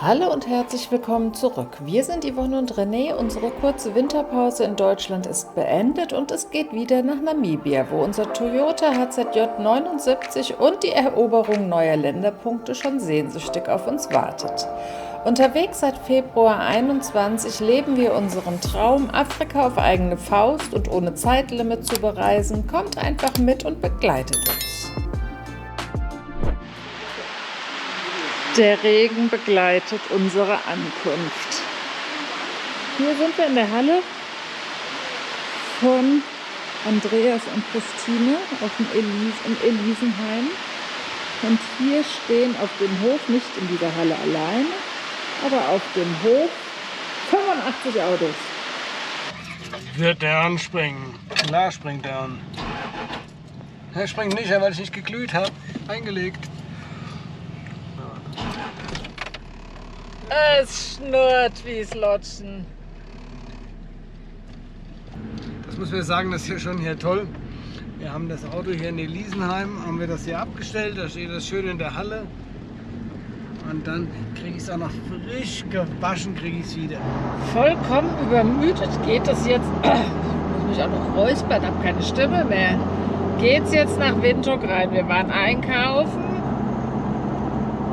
Hallo und herzlich willkommen zurück. Wir sind Yvonne und René. Unsere kurze Winterpause in Deutschland ist beendet und es geht wieder nach Namibia, wo unser Toyota HZJ 79 und die Eroberung neuer Länderpunkte schon sehnsüchtig auf uns wartet. Unterwegs seit Februar 21 leben wir unseren Traum, Afrika auf eigene Faust und ohne Zeitlimit zu bereisen. Kommt einfach mit und begleitet uns. Der Regen begleitet unsere Ankunft. Hier sind wir in der Halle von Andreas und Christine im Elisenheim. Und hier stehen auf dem Hof, nicht in dieser Halle alleine, aber auf dem Hof 85 Autos. Wird der anspringen? Klar springt er an. Er springt nicht, weil ich nicht geglüht habe. Eingelegt. Es schnurrt wie's Lotschen. Das muss man sagen, das ist hier schon hier toll. Wir haben das Auto hier in Elisenheim, haben wir das hier abgestellt. Da steht das schön in der Halle. Und dann kriege ich es auch noch frisch gewaschen, kriege ich es wieder. Vollkommen übermüdet geht es jetzt. Ich muss mich auch noch räuspern, habe keine Stimme mehr. Geht's jetzt nach Windhoek rein? Wir waren einkaufen.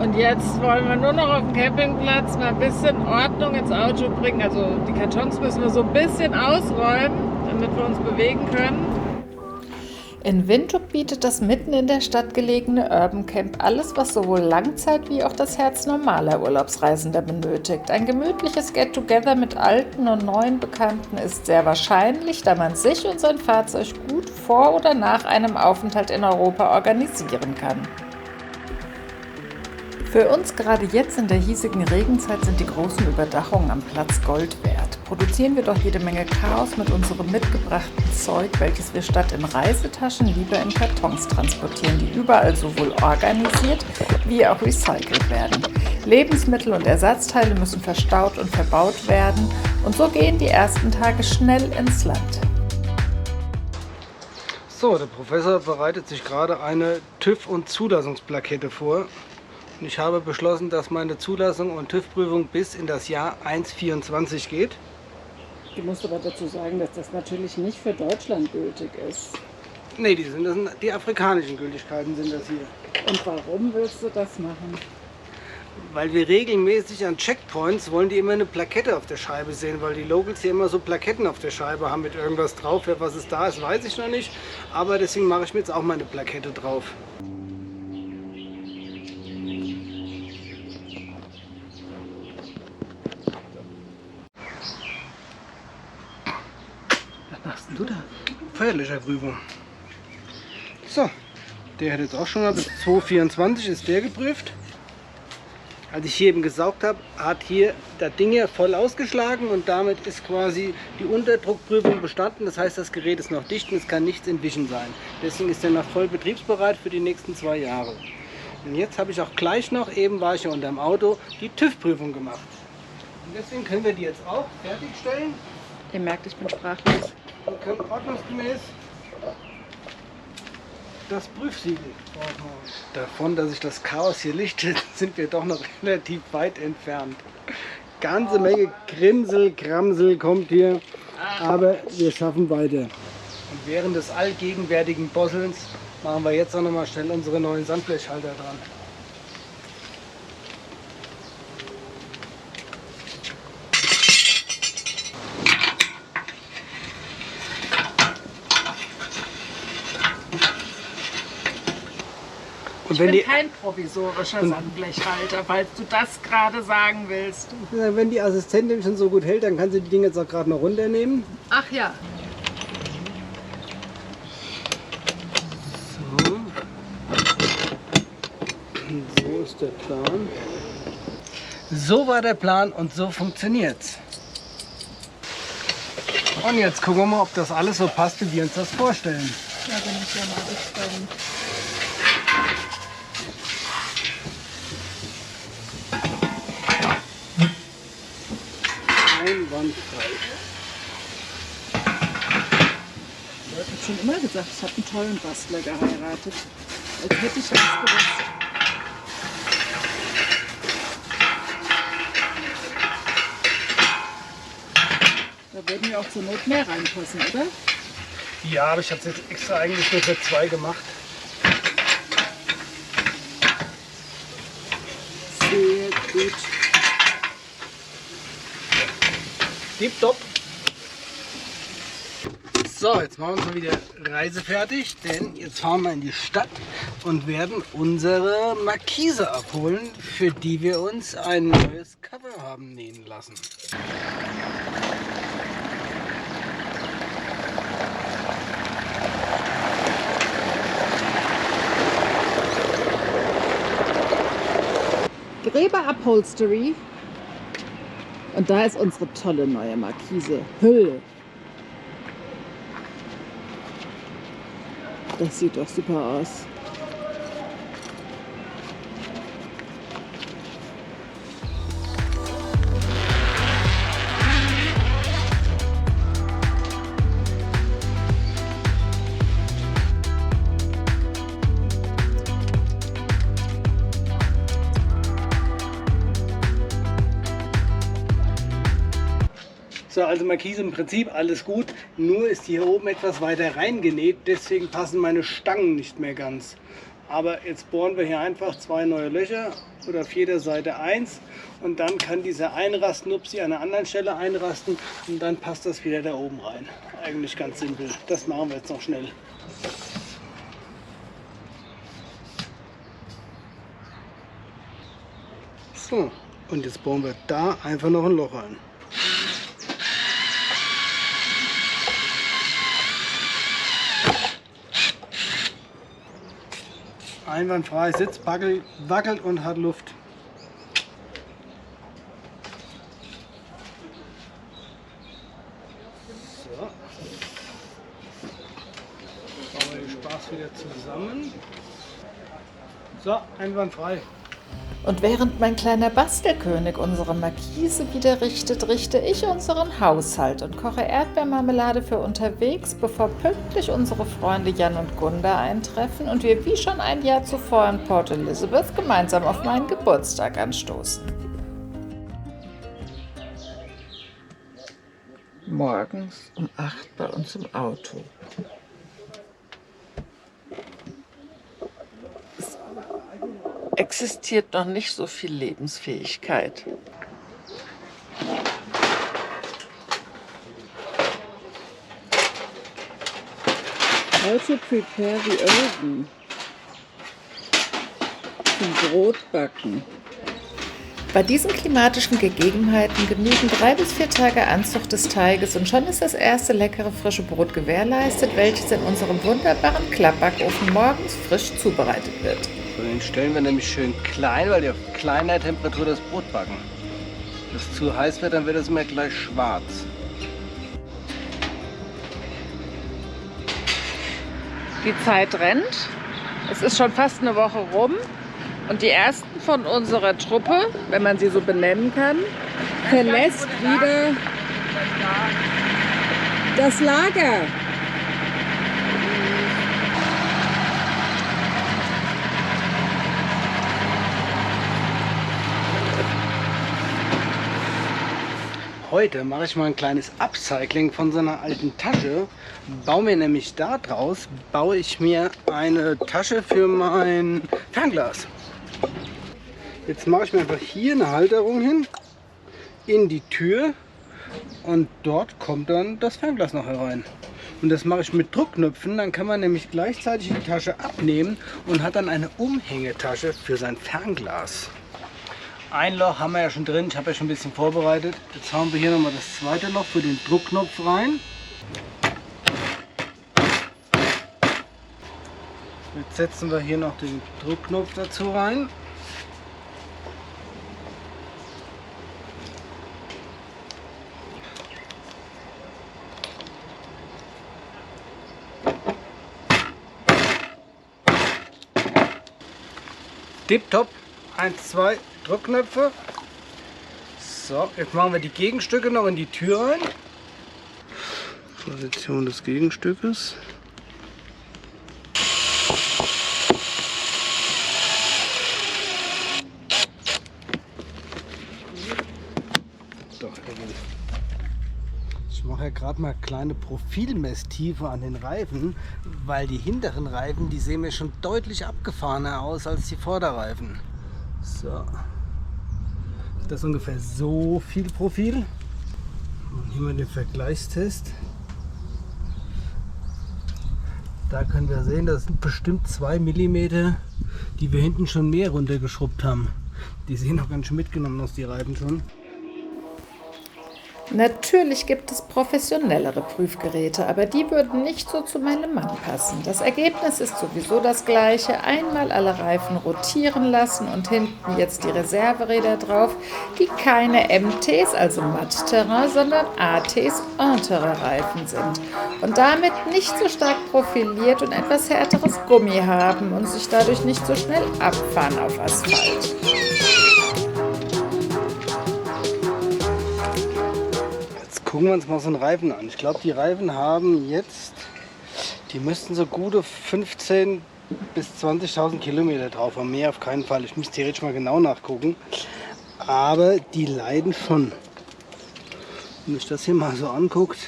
Und jetzt wollen wir nur noch auf dem Campingplatz mal ein bisschen Ordnung ins Auto bringen. Also die Kartons müssen wir so ein bisschen ausräumen, damit wir uns bewegen können. In Windhoek bietet das mitten in der Stadt gelegene Urban Camp alles, was sowohl Langzeit- wie auch das Herz normaler Urlaubsreisender benötigt. Ein gemütliches Get-Together mit alten und neuen Bekannten ist sehr wahrscheinlich, da man sich und sein Fahrzeug gut vor oder nach einem Aufenthalt in Europa organisieren kann. Für uns gerade jetzt in der hiesigen Regenzeit sind die großen Überdachungen am Platz Gold wert. Produzieren wir doch jede Menge Chaos mit unserem mitgebrachten Zeug, welches wir statt in Reisetaschen lieber in Kartons transportieren, die überall sowohl organisiert wie auch recycelt werden. Lebensmittel und Ersatzteile müssen verstaut und verbaut werden und so gehen die ersten Tage schnell ins Land. So, der Professor bereitet sich gerade eine TÜV- und Zulassungsplakette vor. Und ich habe beschlossen, dass meine Zulassung und TÜV-Prüfung bis in das Jahr 1/24 geht. Du musst aber dazu sagen, dass das natürlich nicht für Deutschland gültig ist. Nee, die afrikanischen Gültigkeiten sind das hier. Und warum willst du das machen? Weil wir regelmäßig an Checkpoints wollen die immer eine Plakette auf der Scheibe sehen, weil die Locals hier immer so Plaketten auf der Scheibe haben mit irgendwas drauf. Für was es da ist, weiß ich noch nicht. Aber deswegen mache ich mir jetzt auch mal eine Plakette drauf. Was machst denn du da? Feuerlöscherprüfung. So, der hat jetzt auch schon mal bis 2/24 ist der geprüft. Als ich hier eben gesaugt habe, hat hier das Ding hier voll ausgeschlagen und damit ist quasi die Unterdruckprüfung bestanden. Das heißt, das Gerät ist noch dicht und es kann nichts entwischen sein. Deswegen ist er noch voll betriebsbereit für die nächsten 2 Jahre. Und jetzt habe ich auch gleich noch, eben war ich ja unterm Auto, die TÜV-Prüfung gemacht. Und deswegen können wir die jetzt auch fertigstellen. Ihr merkt, ich bin sprachlos. Und können ordnungsgemäß das Prüfsiegel draufhauen. Davon, dass sich das Chaos hier lichtet, sind wir doch noch relativ weit entfernt. Ganze Menge Grimsel, Kramsel kommt hier, aber wir schaffen weiter. Und während des allgegenwärtigen Bosselns machen wir jetzt auch noch mal schnell unsere neuen Sandblechhalter dran. Und Ich bin kein provisorischer Sandblechhalter, falls du das gerade sagen willst. wenn die Assistentin schon so gut hält, dann kann sie die Dinge jetzt auch gerade noch runternehmen. Ach ja. So. So ist der Plan. So war der Plan und so funktioniert's. Und jetzt gucken wir mal, ob das alles so passt, wie wir uns das vorstellen. Da bin ich ja mal gespannt. Einwandfrei. Ich habe schon immer gesagt, ich habe einen tollen Bastler geheiratet. Als hätte ich was gewusst. würden ja auch zur Not mehr reinpassen, oder? Ja, aber ich habe es jetzt extra eigentlich nur für 2 gemacht. Sehr gut. Tipptopp. So, jetzt machen wir uns mal wieder reisefertig, denn jetzt fahren wir in die Stadt und werden unsere Markise abholen, für die wir uns ein neues Cover haben nähen lassen. Gräber Upholstery. Und da ist unsere tolle neue Markise. Hüll. Das sieht doch super aus. So, also Markise im Prinzip alles gut, nur ist hier oben etwas weiter reingenäht, deswegen passen meine Stangen nicht mehr ganz. Aber jetzt bohren wir hier einfach 2 neue Löcher oder auf jeder Seite 1 und dann kann dieser Einrastnupsi an einer anderen Stelle einrasten und dann passt das wieder da oben rein. Eigentlich ganz simpel. Das machen wir jetzt noch schnell. So, und jetzt bohren wir da einfach noch ein Loch rein. Einwandfrei, Sitz, wackelt und hat Luft. So. Bauen wir den Spaß wieder zusammen. So, einwandfrei. Und während mein kleiner Bastelkönig unsere Markise wieder richtet, richte ich unseren Haushalt und koche Erdbeermarmelade für unterwegs, bevor pünktlich unsere Freunde Jan und Gunda eintreffen und wir wie schon ein Jahr zuvor in Port Elizabeth gemeinsam auf meinen Geburtstag anstoßen. Morgens um 8 bei uns im Auto. Existiert noch nicht so viel Lebensfähigkeit. How to prepare the oven. Zum Brotbacken. Bei diesen klimatischen Gegebenheiten genügen 3 bis 4 Tage Anzucht des Teiges und schon ist das erste leckere frische Brot gewährleistet, welches in unserem wunderbaren Klappbackofen morgens frisch zubereitet wird. So, den stellen wir nämlich schön klein, weil die auf kleiner Temperatur das Brot backen. Wenn es zu heiß wird, dann wird es immer gleich schwarz. Die Zeit rennt. Es ist schon fast eine Woche rum. Und die ersten von unserer Truppe, wenn man sie so benennen kann, verlässt wieder das Lager. Heute mache ich mal ein kleines Upcycling von so einer alten Tasche. Baue mir nämlich daraus, baue ich mir eine Tasche für mein Fernglas. Jetzt mache ich mir einfach hier eine Halterung hin, in die Tür und dort kommt dann das Fernglas noch herein. Und das mache ich mit Druckknöpfen, dann kann man nämlich gleichzeitig die Tasche abnehmen und hat dann eine Umhängetasche für sein Fernglas. Ein Loch haben wir ja schon drin, ich habe ja schon ein bisschen vorbereitet. Jetzt hauen wir hier nochmal das zweite Loch für den Druckknopf rein. Jetzt setzen wir hier noch den Druckknopf dazu rein. Tipptopp, 1, 2 Druckknöpfe. So, jetzt machen wir die Gegenstücke noch in die Tür rein. Position des Gegenstückes. Doch, Ich mache ja gerade mal kleine Profilmesstiefe an den Reifen, weil die hinteren Reifen, die sehen mir schon deutlich abgefahrener aus als die Vorderreifen. So. Das ist ungefähr so viel Profil. Und hier mal den Vergleichstest. Da können wir sehen, das sind bestimmt 2 mm, die wir hinten schon mehr runtergeschrubbt haben. Die sehen noch ganz schön mitgenommen aus, die Reifen schon. Natürlich gibt es professionellere Prüfgeräte, aber die würden nicht so zu meinem Mann passen. Das Ergebnis ist sowieso das gleiche. Einmal alle Reifen rotieren lassen und hinten jetzt die Reserveräder drauf, die keine MTs, also Matt-Terrain, sondern ATs, En-Terrain-Reifen sind. Und damit nicht so stark profiliert und etwas härteres Gummi haben und sich dadurch nicht so schnell abfahren auf Asphalt. Gucken wir uns mal so einen Reifen an. Ich glaube, die Reifen haben jetzt, die müssten so gute 15.000 bis 20.000 Kilometer drauf haben. Mehr auf keinen Fall. Ich müsste theoretisch mal genau nachgucken. Aber die leiden schon. Wenn ich das hier mal so anguckt.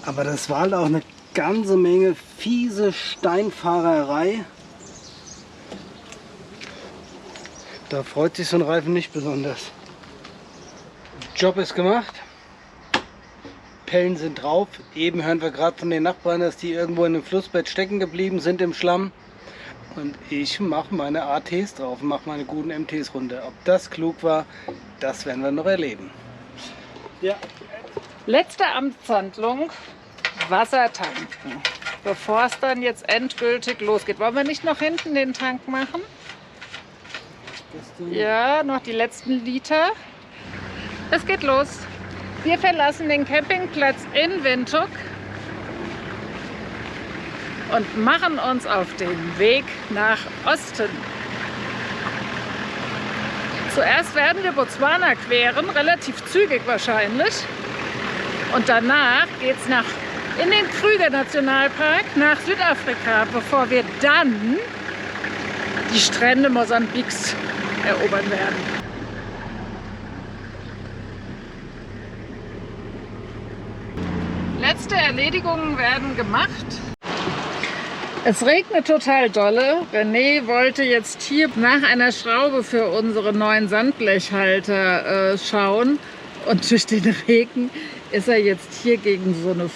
Aber das war halt auch eine ganze Menge fiese Steinfahrerei. Da freut sich so ein Reifen nicht besonders. Job ist gemacht. Pellen sind drauf. Eben hören wir gerade von den Nachbarn, dass die irgendwo in einem Flussbett stecken geblieben sind im Schlamm. Und ich mache meine ATs drauf, mache meine guten MTs runter. Ob das klug war, das werden wir noch erleben. Ja. Letzte Amtshandlung, Wasser tanken, bevor es dann jetzt endgültig losgeht. Wollen wir nicht noch hinten den Tank machen? Ja, noch die letzten Liter. Es geht los. Wir verlassen den Campingplatz in Windhoek und machen uns auf den Weg nach Osten. Zuerst werden wir Botswana queren, relativ zügig wahrscheinlich. Und danach geht es in den Kruger-Nationalpark nach Südafrika, bevor wir dann die Strände Mosambiks erobern werden. Letzte Erledigungen werden gemacht. Es regnet total dolle. René wollte jetzt hier nach einer Schraube für unsere neuen Sandblechhalter schauen. Und durch den Regen ist er jetzt hier gegen so eine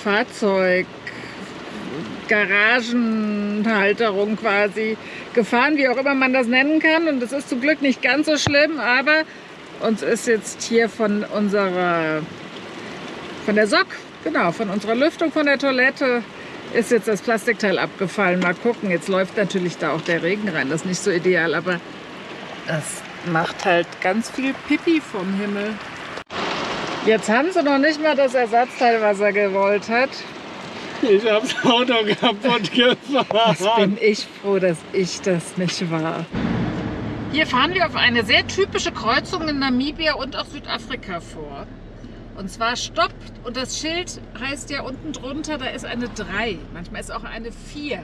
Garagenhalterung quasi gefahren, wie auch immer man das nennen kann. Und das ist zum Glück nicht ganz so schlimm, aber uns ist jetzt hier von der SOC, genau, von unserer Lüftung von der Toilette, ist jetzt das Plastikteil abgefallen. Mal gucken, jetzt läuft natürlich da auch der Regen rein. Das ist nicht so ideal, aber das macht halt ganz viel Pipi vom Himmel. Jetzt haben sie noch nicht mal das Ersatzteil, was er gewollt hat. Ich habe das Auto kaputt gefahren. Jetzt bin ich froh, dass ich das nicht war. Hier fahren wir auf eine sehr typische Kreuzung in Namibia und auch Südafrika vor. Und zwar Stopp, und das Schild heißt ja unten drunter, da ist eine 3, manchmal ist auch eine 4.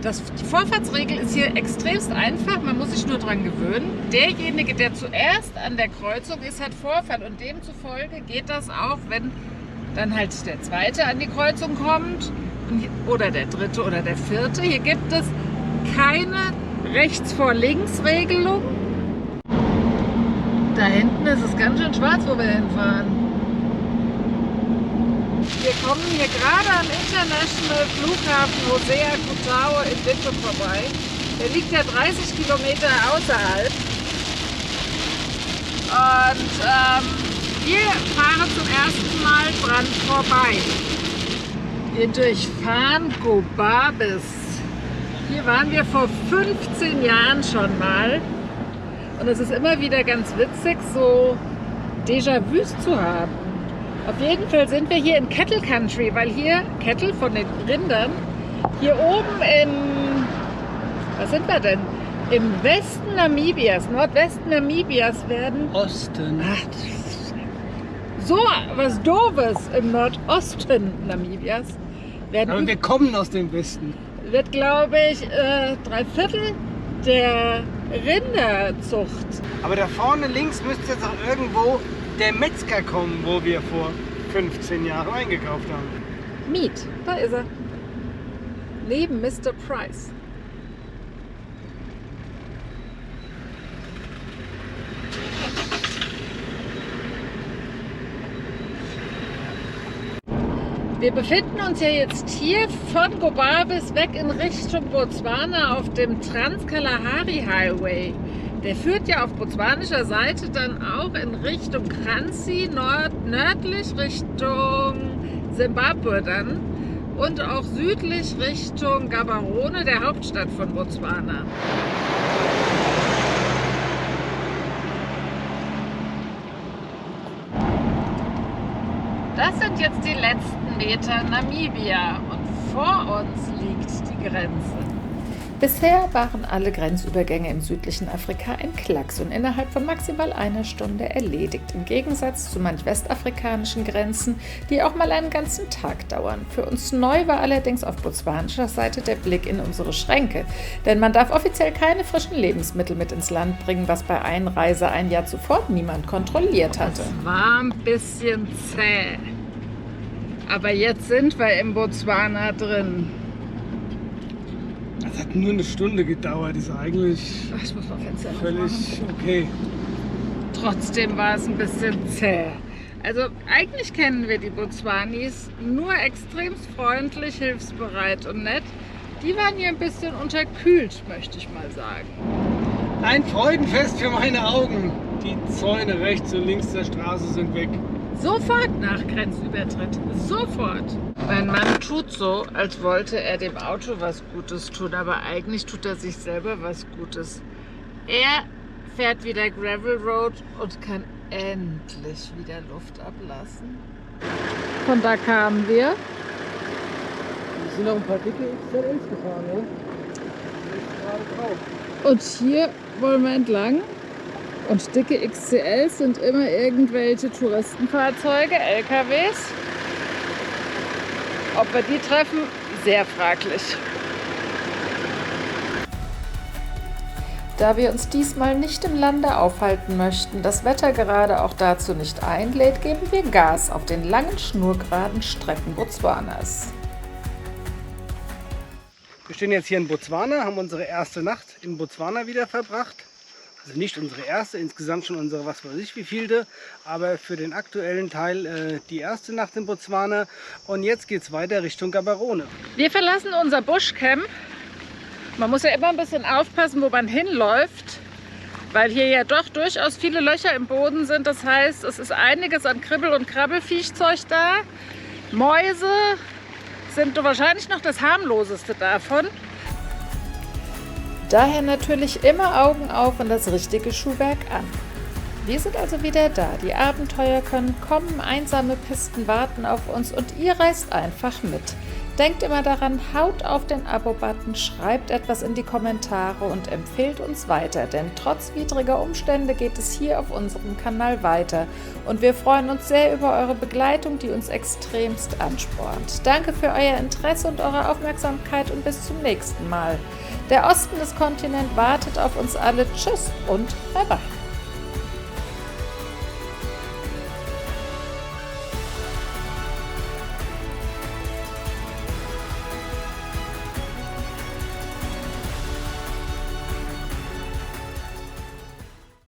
Die Vorfahrtsregel ist hier extremst einfach, man muss sich nur dran gewöhnen. Derjenige, der zuerst an der Kreuzung ist, hat Vorfahrt, und demzufolge geht das auch, wenn dann halt der Zweite an die Kreuzung kommt oder der Dritte oder der Vierte. Hier gibt es keine Rechts-vor-Links-Regelung. Da hinten ist es ganz schön schwarz, wo wir hinfahren. Wir kommen hier gerade am International Flughafen Hosea Kutao in Windhoek vorbei. Der liegt ja 30 Kilometer außerhalb. Und wir fahren zum ersten Mal dran vorbei. Wir durchfahren Gobabis. Hier waren wir vor 15 Jahren schon mal. Und es ist immer wieder ganz witzig, so Déjà-vus zu haben. Auf jeden Fall sind wir hier in Cattle Country, weil hier, Cattle von den Rindern, hier oben was sind wir denn? Im Westen Namibias, Nordwesten Namibias werden... Osten. Ach, so was Doofes im Nordosten Namibias. Aber wir kommen aus dem Westen. Wird, glaube ich, 3/4 der Rinderzucht. Aber da vorne links müsste jetzt auch irgendwo der Metzger kommen, wo wir vor 15 Jahren eingekauft haben. Meat, da ist er. Neben Mr. Price. Wir befinden uns ja jetzt hier von Gobabis weg in Richtung Botswana auf dem Trans-Kalahari Highway. Der führt ja auf botswanischer Seite dann auch in Richtung Kranzi, nördlich Richtung Simbabwe dann und auch südlich Richtung Gaborone, der Hauptstadt von Botswana. Das sind jetzt die letzten Meter Namibia und vor uns liegt die Grenze. Bisher waren alle Grenzübergänge im südlichen Afrika ein Klacks und innerhalb von maximal einer Stunde erledigt, im Gegensatz zu manch westafrikanischen Grenzen, die auch mal einen ganzen Tag dauern. Für uns neu war allerdings auf botswanischer Seite der Blick in unsere Schränke, denn man darf offiziell keine frischen Lebensmittel mit ins Land bringen, was bei Einreise ein Jahr zuvor niemand kontrolliert hatte. Es war ein bisschen zäh, aber jetzt sind wir im Botswana drin. Das hat nur eine Stunde gedauert, ist eigentlich Ach, ich muss mal Fenster völlig okay. Trotzdem war es ein bisschen zäh. Also eigentlich kennen wir die Botswanis nur extremst freundlich, hilfsbereit und nett. Die waren hier ein bisschen unterkühlt, möchte ich mal sagen. Ein Freudenfest für meine Augen. Die Zäune rechts und links der Straße sind weg. Sofort nach Grenzübertritt. Sofort. Mein Mann tut so, als wollte er dem Auto was Gutes tun, aber eigentlich tut er sich selber was Gutes. Er fährt wieder Gravel Road und kann endlich wieder Luft ablassen. Von da kamen wir. Wir sind noch ein paar dicke XLs gefahren, ne? Gerade drauf. Und hier wollen wir entlang. Und dicke XCLs sind immer irgendwelche Touristenfahrzeuge, LKWs. Ob wir die treffen, sehr fraglich. Da wir uns diesmal nicht im Lande aufhalten möchten, das Wetter gerade auch dazu nicht einlädt, geben wir Gas auf den langen, schnurgeraden Strecken Botswanas. Wir stehen jetzt hier in Botswana, haben unsere erste Nacht in Botswana wieder verbracht. Also nicht unsere erste, insgesamt schon unsere was weiß ich wievielte, aber für den aktuellen Teil die erste Nacht in Botswana. Und jetzt geht es weiter Richtung Gaborone. Wir verlassen unser Bushcamp. Man muss ja immer ein bisschen aufpassen, wo man hinläuft, weil hier ja doch durchaus viele Löcher im Boden sind. Das heißt, es ist einiges an Kribbel- und Krabbelfiechzeug da. Mäuse sind wahrscheinlich noch das harmloseste davon. Daher natürlich immer Augen auf und das richtige Schuhwerk an. Wir sind also wieder da. Die Abenteuer können kommen, einsame Pisten warten auf uns und ihr reist einfach mit. Denkt immer daran, haut auf den Abo-Button, schreibt etwas in die Kommentare und empfehlt uns weiter, denn trotz widriger Umstände geht es hier auf unserem Kanal weiter und wir freuen uns sehr über eure Begleitung, die uns extremst anspornt. Danke für euer Interesse und eure Aufmerksamkeit und bis zum nächsten Mal. Der Osten des Kontinents wartet auf uns alle. Tschüss und bye bye.